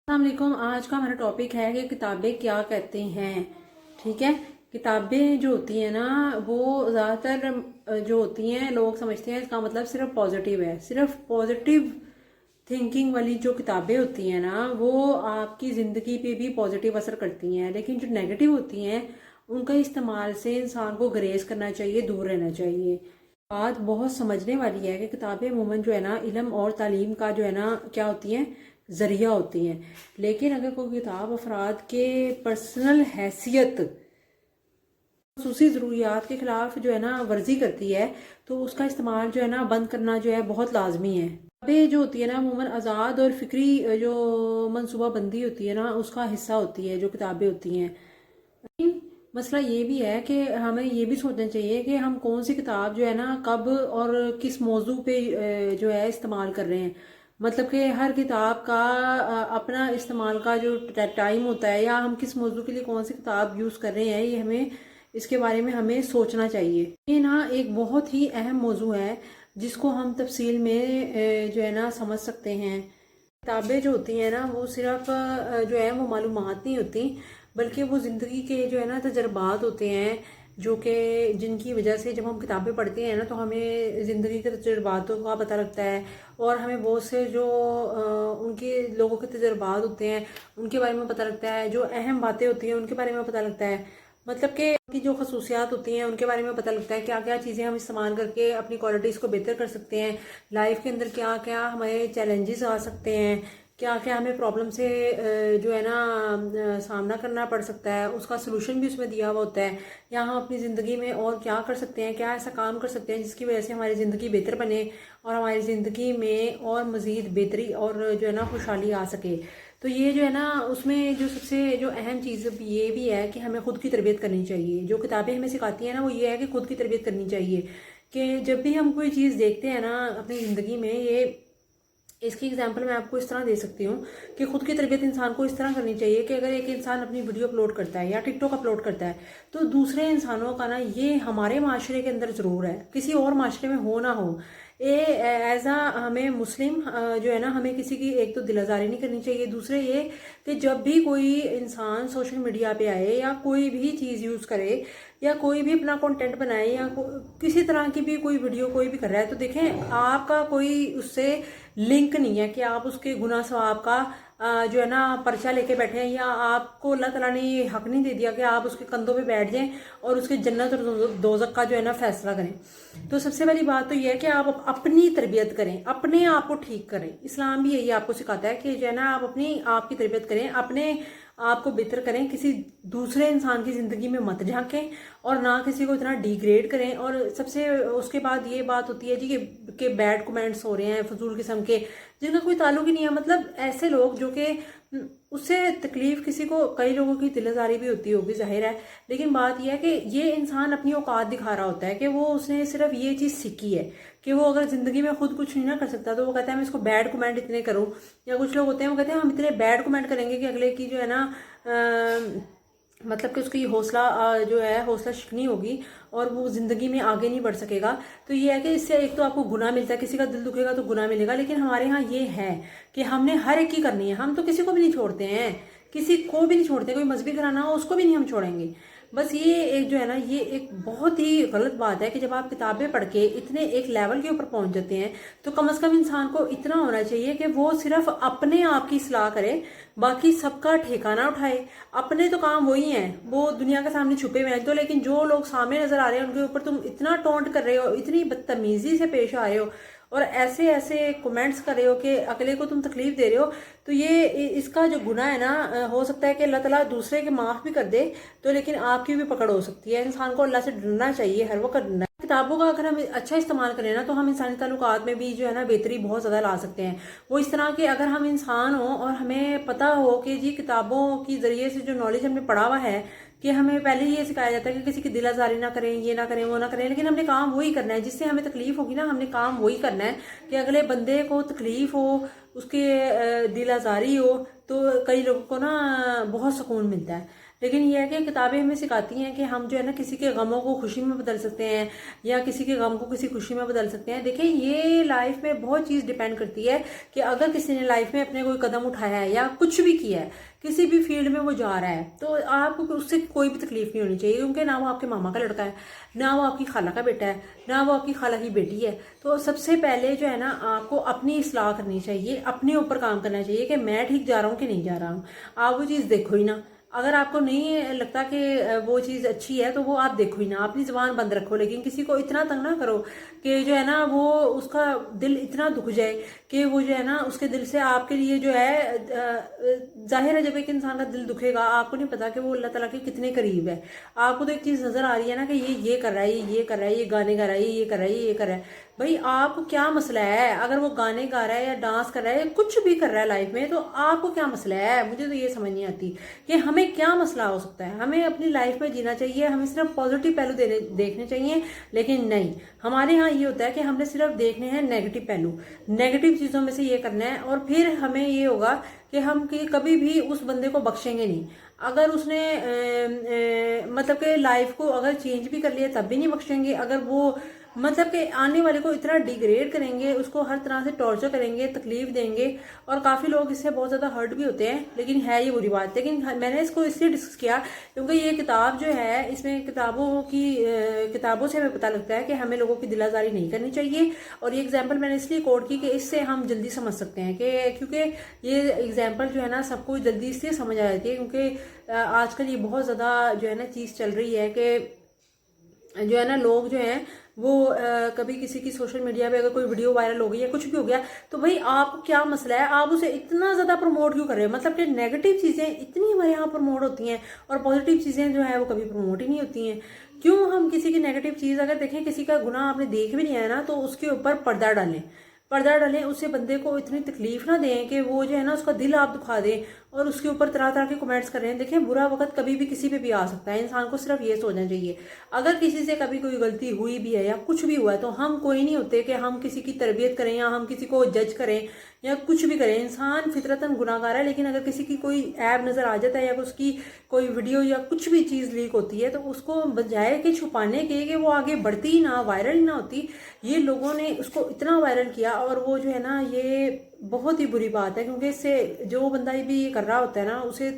السلام علیکم۔ آج کا ہمارا ٹاپک ہے کہ کتابیں کیا کہتے ہیں۔ ٹھیک ہے، کتابیں جو ہوتی ہیں نا وہ زیادہ تر جو ہوتی ہیں لوگ سمجھتے ہیں اس کا مطلب صرف پازیٹیو ہے، صرف پازیٹیو تھنکنگ والی جو کتابیں ہوتی ہیں نا وہ آپ کی زندگی پہ بھی پازیٹیو اثر کرتی ہیں، لیکن جو نیگیٹو ہوتی ہیں ان کا استعمال سے انسان کو گریز کرنا چاہیے، دور رہنا چاہیے۔ بات بہت سمجھنے والی ہے کہ کتابیں عموماً جو ہے نا علم اور تعلیم کا جو ہے نا کیا ہوتی ہیں، ذریعہ ہوتی ہیں، لیکن اگر کوئی کتاب افراد کے پرسنل حیثیت خصوصی ضروریات کے خلاف جو ہے نا ورزی کرتی ہے تو اس کا استعمال جو ہے نا بند کرنا جو ہے بہت لازمی ہے۔ کتابیں جو ہوتی ہے نا عموماً آزاد اور فکری جو منصوبہ بندی ہوتی ہے نا اس کا حصہ ہوتی ہے جو کتابیں ہوتی ہیں۔ مسئلہ یہ بھی ہے کہ ہمیں یہ بھی سوچنا چاہیے کہ ہم کون سی کتاب جو ہے نا کب اور کس موضوع پہ جو ہے استعمال کر رہے ہیں۔ مطلب کہ ہر کتاب کا اپنا استعمال کا جو ٹائم ہوتا ہے، یا ہم کس موضوع کے لیے کون سی کتاب یوز کر رہے ہیں، یہ ہمیں اس کے بارے میں ہمیں سوچنا چاہیے۔ یہ نا ایک بہت ہی اہم موضوع ہے جس کو ہم تفصیل میں جو ہے نا سمجھ سکتے ہیں۔ کتابیں جو ہوتی ہیں نا وہ صرف جو ہے وہ معلومات نہیں ہوتی، بلکہ وہ زندگی کے جو ہے نا تجربات ہوتے ہیں، جو کہ جن کی وجہ سے جب ہم کتابیں پڑھتے ہیں نا تو ہمیں زندگی کے تجرباتوں کا پتہ لگتا ہے، اور ہمیں بہت سے جو ان کے لوگوں کے تجربات ہوتے ہیں ان کے بارے میں پتہ لگتا ہے، جو اہم باتیں ہوتی ہیں ان کے بارے میں پتہ لگتا ہے، مطلب کہ ان کی جو خصوصیات ہوتی ہیں ان کے بارے میں پتہ لگتا ہے، کیا کیا چیزیں ہم استعمال کر کے اپنی کوالٹیز کو بہتر کر سکتے ہیں، لائف کے اندر کیا کیا ہمارے چیلنجز آ سکتے ہیں، کیا کیا ہمیں پرابلم سے جو ہے نا سامنا کرنا پڑ سکتا ہے، اس کا سلوشن بھی اس میں دیا ہوا ہوتا ہے، یا ہم اپنی زندگی میں اور کیا کر سکتے ہیں، کیا ایسا کام کر سکتے ہیں جس کی وجہ سے ہماری زندگی بہتر بنے اور ہماری زندگی میں اور مزید بہتری اور جو ہے نا خوشحالی آ سکے۔ تو یہ جو ہے نا اس میں جو سب سے جو اہم چیز یہ بھی ہے کہ ہمیں خود کی تربیت کرنی چاہیے۔ جو کتابیں ہمیں سکھاتی ہیں نا وہ یہ ہے کہ خود کی تربیت کرنی چاہیے، کہ جب بھی ہم کوئی چیز دیکھتے ہیں نا اپنی زندگی میں، یہ اس کی اگزامپل میں آپ کو اس طرح دے سکتی ہوں کہ خود کی تربیت انسان کو اس طرح کرنی چاہیے کہ اگر ایک انسان اپنی ویڈیو اپلوڈ کرتا ہے یا ٹک ٹاک اپلوڈ کرتا ہے تو دوسرے انسانوں کا نا یہ ہمارے معاشرے کے اندر ضرور ہے، کسی اور معاشرے میں ہو نہ ہو، ایز ہمیں مسلم جو ہے نا ہمیں کسی کی ایک تو دل آزاری نہیں کرنی چاہیے، دوسرے یہ کہ جب بھی کوئی انسان سوشل میڈیا پہ آئے یا کوئی بھی چیز یوز کرے یا کوئی بھی اپنا کنٹینٹ بنائے یا کسی طرح کی بھی کوئی ویڈیو کوئی بھی کر رہا ہے، تو دیکھیں آپ کا کوئی اس سے لنک نہیں ہے کہ آپ اس کے گناہ ثواب کا جو ہے نا پرچہ لے کے بیٹھے ہیں، یا آپ کو اللہ تعالیٰ نے یہ حق نہیں دے دیا کہ آپ اس کے کندھوں پہ بیٹھ جائیں اور اس کے جنت اور دوزخ کا جو ہے نا فیصلہ کریں۔ تو سب سے پہلی بات تو یہ ہے کہ آپ اپنی تربیت کریں، اپنے آپ کو ٹھیک کریں۔ اسلام بھی یہی آپ کو سکھاتا ہے کہ جو ہے نا آپ کی تربیت کریں، اپنے آپ کو بہتر کریں، کسی دوسرے انسان کی زندگی میں مت جھانکیں اور نہ کسی کو اتنا ڈیگریڈ کریں۔ اور سب سے اس کے بعد یہ بات ہوتی ہے جی کہ بیڈ کومنٹس ہو رہے ہیں فضول قسم کے جن کا کوئی تعلق ہی نہیں ہے، مطلب ایسے لوگ جو کہ اس سے تکلیف کسی کو، کئی لوگوں کی دل آزاری بھی ہوتی ہوگی ظاہر ہے، لیکن بات یہ ہے کہ یہ انسان اپنی اوقات دکھا رہا ہوتا ہے کہ وہ اس نے صرف یہ چیز سیکھی ہے کہ وہ اگر زندگی میں خود کچھ نہیں نہ کر سکتا تو وہ کہتا ہے میں اس کو بیڈ کومنٹ اتنے کروں، یا کچھ لوگ ہوتے ہیں وہ کہتے ہیں ہم اتنے بیڈ کومنٹ کریں گے کہ اگلے کی جو ہے نا مطلب کہ اس کی حوصلہ جو ہے حوصلہ شکنی ہوگی اور وہ زندگی میں آگے نہیں بڑھ سکے گا۔ تو یہ ہے کہ اس سے ایک تو آپ کو گناہ ملتا ہے، کسی کا دل دکھے گا تو گناہ ملے گا، لیکن ہمارے ہاں یہ ہے کہ ہم نے ہر ایک کی کرنی ہے، ہم تو کسی کو بھی نہیں چھوڑتے ہیں، کسی کو بھی نہیں چھوڑتے، کوئی مذہبی گھرانہ ہو اس کو بھی نہیں ہم چھوڑیں گے۔ بس یہ ایک جو ہے نا یہ ایک بہت ہی غلط بات ہے کہ جب آپ کتابیں پڑھ کے اتنے ایک لیول کے اوپر پہنچ جاتے ہیں تو کم از کم انسان کو اتنا ہونا چاہیے کہ وہ صرف اپنے آپ کی اصلاح کرے، باقی سب کا ٹھیکہ نہ اٹھائے۔ اپنے تو کام وہی ہیں، وہ دنیا کے سامنے چھپے ہوئے ہیں تو، لیکن جو لوگ سامنے نظر آ رہے ہیں ان کے اوپر تم اتنا ٹونٹ کر رہے ہو، اتنی بدتمیزی سے پیش آ رہے ہو اور ایسے ایسے کومنٹس کر رہے ہو کہ اگلے کو تم تکلیف دے رہے ہو، تو یہ اس کا جو گناہ ہے نا ہو سکتا ہے کہ اللہ تعالیٰ دوسرے کے معاف بھی کر دے تو، لیکن آپ کی بھی پکڑ ہو سکتی ہے۔ انسان کو اللہ سے ڈرنا چاہیے، ہر وقت ڈرنا ہے۔ کتابوں کا اگر ہم اچھا استعمال کریں نا تو ہم انسانی تعلقات میں بھی جو ہے نا بہتری بہت زیادہ لا سکتے ہیں۔ وہ اس طرح کہ اگر ہم انسان ہوں اور ہمیں پتہ ہو کہ جی کتابوں کی ذریعے سے جو نالج ہم نے پڑھا ہوا ہے کہ ہمیں پہلے یہ سکھایا جاتا ہے کہ کسی کی دل آزاری نہ کریں، یہ نہ کریں، وہ نہ کریں، لیکن ہم نے کام وہی کرنا ہے جس سے ہمیں تکلیف ہوگی نا، ہم نے کام وہی کرنا ہے کہ اگلے بندے کو تکلیف ہو، اس کے دل آزاری ہو، تو کئی لوگوں کو نا بہت سکون ملتا ہے، لیکن یہ ہے کہ کتابیں ہمیں سکھاتی ہیں کہ ہم جو ہے نا کسی کے غموں کو خوشی میں بدل سکتے ہیں یا کسی کے غم کو کسی خوشی میں بدل سکتے ہیں. دیکھیں یہ لائف میں بہت چیز ڈیپینڈ کرتی ہے کہ اگر کسی نے لائف میں اپنے کوئی قدم اٹھایا ہے یا کچھ بھی کیا ہے, کسی بھی فیلڈ میں وہ جا رہا ہے, تو آپ کو اس سے کوئی بھی تکلیف نہیں ہونی چاہیے, کیونکہ نہ وہ آپ کے ماما کا لڑکا ہے, نہ وہ آپ کی خالہ کا بیٹا ہے, نہ وہ آپ کی خالہ کی بیٹی ہے. تو سب سے پہلے جو ہے نا آپ کو اپنی اصلاح کرنی چاہیے, اپنے اوپر کام کرنا چاہیے کہ میں ٹھیک جا رہا ہوں کہ نہیں جا رہا ہوں. آپ وہ چیز دیکھو ہی نا, اگر آپ کو نہیں لگتا کہ وہ چیز اچھی ہے تو وہ آپ دیکھو ہی نا, اپنی زبان بند رکھو, لیکن کسی کو اتنا تنگ نہ کرو کہ جو ہے نا وہ اس کا دل اتنا دکھ جائے کہ وہ جو ہے نا اس کے دل سے آپ کے لیے جو ہے, ظاہر ہے جب ایک انسان کا دل دکھے گا آپ کو نہیں پتا کہ وہ اللہ تعالیٰ کے کتنے قریب ہے. آپ کو تو ایک چیز نظر آ رہی ہے نا کہ یہ کر رہا ہے, یہ کر رہا ہے, یہ گانے گا رہا ہے, یہ کر رہا ہے, یہ کر رہا ہے. بھائی آپ کو کیا مسئلہ ہے؟ اگر وہ گانے گا رہا ہے یا ڈانس کر رہا ہے یا کچھ بھی کر رہا ہے لائف میں, تو آپ کو کیا مسئلہ ہے؟ مجھے تو یہ سمجھ نہیں آتی کہ ہمیں کیا مسئلہ ہو سکتا ہے. ہمیں اپنی لائف میں جینا چاہیے, ہمیں صرف پازیٹیو پہلو دیکھنے چاہیے, لیکن نہیں, ہمارے ہاں یہ ہوتا ہے کہ ہم نے صرف دیکھنے ہیں نیگیٹو پہلو, نیگیٹو چیزوں میں سے یہ کرنا ہے, اور پھر ہمیں یہ ہوگا کہ ہم کبھی بھی اس بندے کو بخشیں گے نہیں. اگر اس نے مطلب کہ لائف کو اگر چینج بھی کر لیا تب بھی نہیں بخشیں گے. اگر وہ مطلب کہ آنے والے کو اتنا ڈیگریڈ کریں گے, اس کو ہر طرح سے ٹارچر کریں گے, تکلیف دیں گے, اور کافی لوگ اس سے بہت زیادہ ہرٹ بھی ہوتے ہیں, لیکن ہے یہ بری بات. لیکن میں نے اس کو اس لیے ڈسکس کیا کیونکہ یہ کتاب جو ہے اس میں کتابوں سے ہمیں پتہ لگتا ہے کہ ہمیں لوگوں کی دل آزاری نہیں کرنی چاہیے. اور یہ ایگزامپل میں نے اس لیے کوٹ کی کہ اس سے ہم جلدی سمجھ سکتے ہیں کہ کیونکہ یہ ایگزامپل جو ہے نا سب کو جلدی سے سمجھ آ جاتی ہے, کیونکہ آج کل یہ بہت زیادہ جو ہے نا چیز چل رہی ہے کہ جو ہے نا لوگ جو ہیں وہ کبھی کسی کی سوشل میڈیا پہ اگر کوئی ویڈیو وائرل ہو گئی یا کچھ بھی ہو گیا تو بھائی آپ کو کیا مسئلہ ہے, آپ اسے اتنا زیادہ پروموٹ کیوں کر رہے ہیں؟ مطلب کہ نیگیٹو چیزیں اتنی ہمارے یہاں پروموٹ ہوتی ہیں اور پازیٹیو چیزیں جو ہے وہ کبھی پروموٹ ہی نہیں ہوتی ہیں. کیوں ہم کسی کی نیگیٹو چیز اگر دیکھیں, کسی کا گناہ آپ نے دیکھ بھی نہیں آیا نا تو اس کے اوپر پردہ ڈالیں, اسے بندے کو اتنی تکلیف نہ دیں کہ وہ جو ہے نا اس کا دل آپ دکھا دیں اور اس کے اوپر طرح طرح کے کمنٹس کر رہے ہیں. دیکھیں برا وقت کبھی بھی کسی پہ بھی آ سکتا ہے, انسان کو صرف یہ سوچنا چاہیے اگر کسی سے کبھی کوئی غلطی ہوئی بھی ہے یا کچھ بھی ہوا ہے تو ہم کوئی نہیں ہوتے کہ ہم کسی کی تربیت کریں یا ہم کسی کو جج کریں یا کچھ بھی کریں. انسان فطرتاً گناہگار ہے, لیکن اگر کسی کی کوئی ایب نظر آ جاتا ہے یا اس کی کوئی ویڈیو یا کچھ بھی چیز لیک ہوتی ہے تو اس کو بجائے کہ چھپانے کے کہ وہ آگے بڑھتی ہی نہ, وائرل ہی نہ ہوتی, یہ لوگوں نے اس کو اتنا وائرل کیا. اور وہ جو ہے نا یہ بہت ہی بری بات ہے, کیونکہ اس سے جو بندہ بھی یہ کر رہا ہوتا ہے نا اسے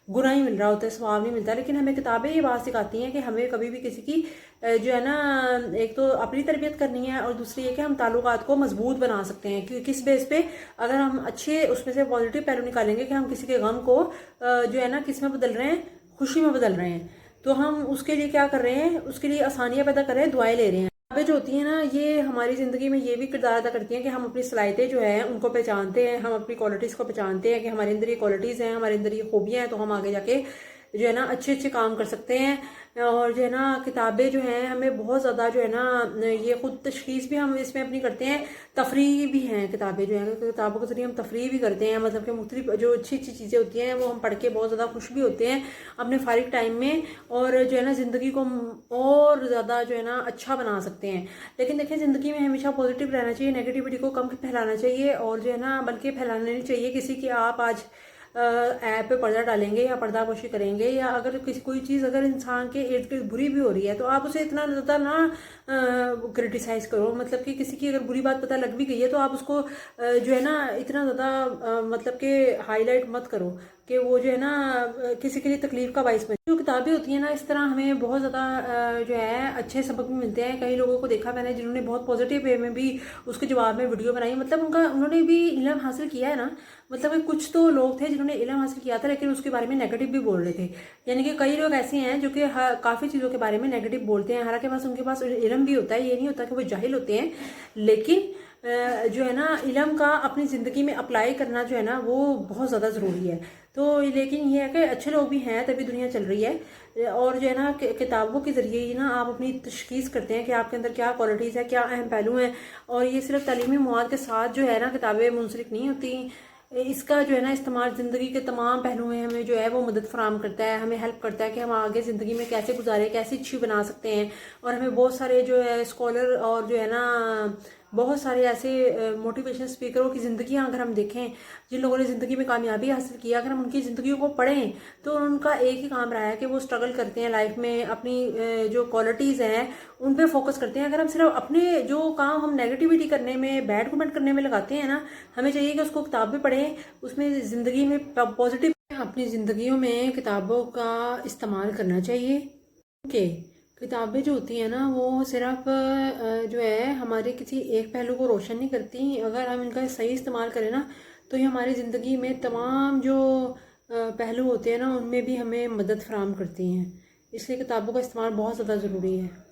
گناہ ہی مل رہا ہوتا ہے, ثواب نہیں ملتا. لیکن ہمیں کتابیں یہ بات سکھاتی ہیں کہ ہمیں کبھی بھی کسی کی جو ہے نا ایک تو اپنی تربیت کرنی ہے, اور دوسری یہ کہ ہم تعلقات کو مضبوط بنا سکتے ہیں. کیونکہ کس بیس پہ, اگر ہم اچھے اس میں سے پازیٹیو پہلو نکالیں گے کہ ہم کسی کے غم کو جو ہے نا کس میں بدل رہے ہیں, خوشی میں بدل رہے ہیں, تو ہم اس کے لیے کیا کر رہے ہیں, اس کے لیے آسانیاں پیدا کر رہے ہیں, دعائیں لے رہے ہیں. کتابیں جو ہوتی ہیں نا یہ ہماری زندگی میں یہ بھی کردار ادا کرتی ہیں کہ ہم اپنی صلاحیتیں جو ہیں ان کو پہچانتے ہیں, ہم اپنی کوالٹیز کو پہچانتے ہیں کہ ہمارے اندر یہ کوالٹیز ہیں, ہمارے اندر یہ خوبیاں ہیں, تو ہم آگے جا کے جو ہے نا اچھے اچھے کام کر سکتے ہیں. اور جو ہے نا کتابیں جو ہیں ہمیں بہت زیادہ جو ہے نا یہ خود تشخیص بھی ہم اس میں اپنی کرتے ہیں, تفریح بھی ہیں کتابیں جو ہیں, کتابوں کے ذریعے ہم تفریح بھی کرتے ہیں. مطلب کہ مختلف جو اچھی اچھی چیزیں ہوتی ہیں وہ ہم پڑھ کے بہت زیادہ خوش بھی ہوتے ہیں اپنے فارغ ٹائم میں, اور جو ہے نا زندگی کو اور زیادہ جو ہے نا اچھا بنا سکتے ہیں. لیکن دیکھیں زندگی میں ہمیشہ پازیٹیو رہنا چاہیے, نیگیٹیوٹی کو کم پھیلانا چاہیے, اور جو ہے نا بلکہ پھیلانا نہیں چاہیے کسی کی. آپ آج ایپ پہ پردہ ڈالیں گے یا پردہ پوشی کریں گے, یا اگر کوئی چیز اگر انسان کے ارد گرد بری بھی ہو رہی ہے تو آپ اسے اتنا زیادہ نہ کرٹیسائز کرو. مطلب کہ کسی کی اگر بری بات پتہ لگ بھی گئی ہے تو آپ اس کو جو ہے نا اتنا زیادہ مطلب کہ ہائی لائٹ مت کرو کہ وہ جو ہے نا کسی کے لیے تکلیف کا باعث بنے. جو کتابیں ہوتی ہیں نا اس طرح ہمیں بہت زیادہ جو ہے اچھے سبق بھی ملتے ہیں. کئی لوگوں کو دیکھا میں نے جنہوں نے بہت پازیٹیو وے میں بھی اس کے جواب میں ویڈیو بنائی, مطلب انہوں نے بھی علم حاصل کیا ہے نا. مطلب کہ کچھ تو لوگ تھے جنہوں نے علم حاصل کیا تھا لیکن اس کے بارے میں نیگیٹو بھی بول رہے تھے. یعنی کہ کئی لوگ ایسے ہیں جو کہ کافی چیزوں کے بارے میں نیگیٹو بولتے ہیں, حالانکہ ان کے پاس علم بھی ہوتا ہے, یہ نہیں ہوتا کہ وہ جاہل ہوتے ہیں, لیکن جو ہے نا علم کا اپنی زندگی میں اپلائی کرنا جو ہے نا وہ بہت زیادہ ضروری ہے. تو لیکن یہ ہے کہ اچھے لوگ بھی ہیں تبھی دنیا چل رہی ہے, اور جو ہے نا کتابوں کے ذریعے ہی نا آپ اپنی تشخیص کرتے ہیں کہ آپ کے اندر کیا کوالٹیز ہے, کیا اہم پہلو ہیں. اور یہ صرف تعلیمی مواد کے ساتھ جو ہے نا کتابیں منسلک نہیں ہوتی, اس کا جو ہے نا استعمال زندگی کے تمام پہلوؤں میں ہمیں جو ہے وہ مدد فراہم کرتا ہے, ہمیں ہیلپ کرتا ہے کہ ہم آگے زندگی میں کیسے گزاریں, کیسے اچھی بنا سکتے ہیں. اور ہمیں بہت سارے جو ہے اسکالر اور جو ہے نا بہت سارے ایسے موٹیویشن اسپیکروں کی زندگیاں اگر ہم دیکھیں، جن لوگوں نے زندگی میں کامیابی حاصل کیا، اگر ہم ان کی زندگیوں کو پڑھیں تو ان کا ایک ہی کام رہا ہے کہ وہ اسٹرگل کرتے ہیں لائف میں، اپنی جو کوالٹیز ہیں ان پہ فوکس کرتے ہیں۔ اگر ہم صرف اپنے جو کام ہم نیگیٹیوٹی کرنے میں، بیڈ کومنٹ کرنے میں لگاتے ہیں نا، ہمیں چاہیے کہ اس کو کتاب بھی پڑھیں، اس میں زندگی میں پازیٹیو اپنی زندگیوں میں کتابوں کا استعمال کرنا چاہیے۔ کہ کتابیں جو ہوتی ہیں نا وہ صرف جو ہے ہمارے کسی ایک پہلو کو روشن نہیں کرتی، اگر ہم ان کا صحیح استعمال کریں نا تو یہ ہماری زندگی میں تمام جو پہلو ہوتے ہیں نا ان میں بھی ہمیں مدد فراہم کرتی ہیں، اس لیے کتابوں کا استعمال بہت زیادہ ضروری ہے۔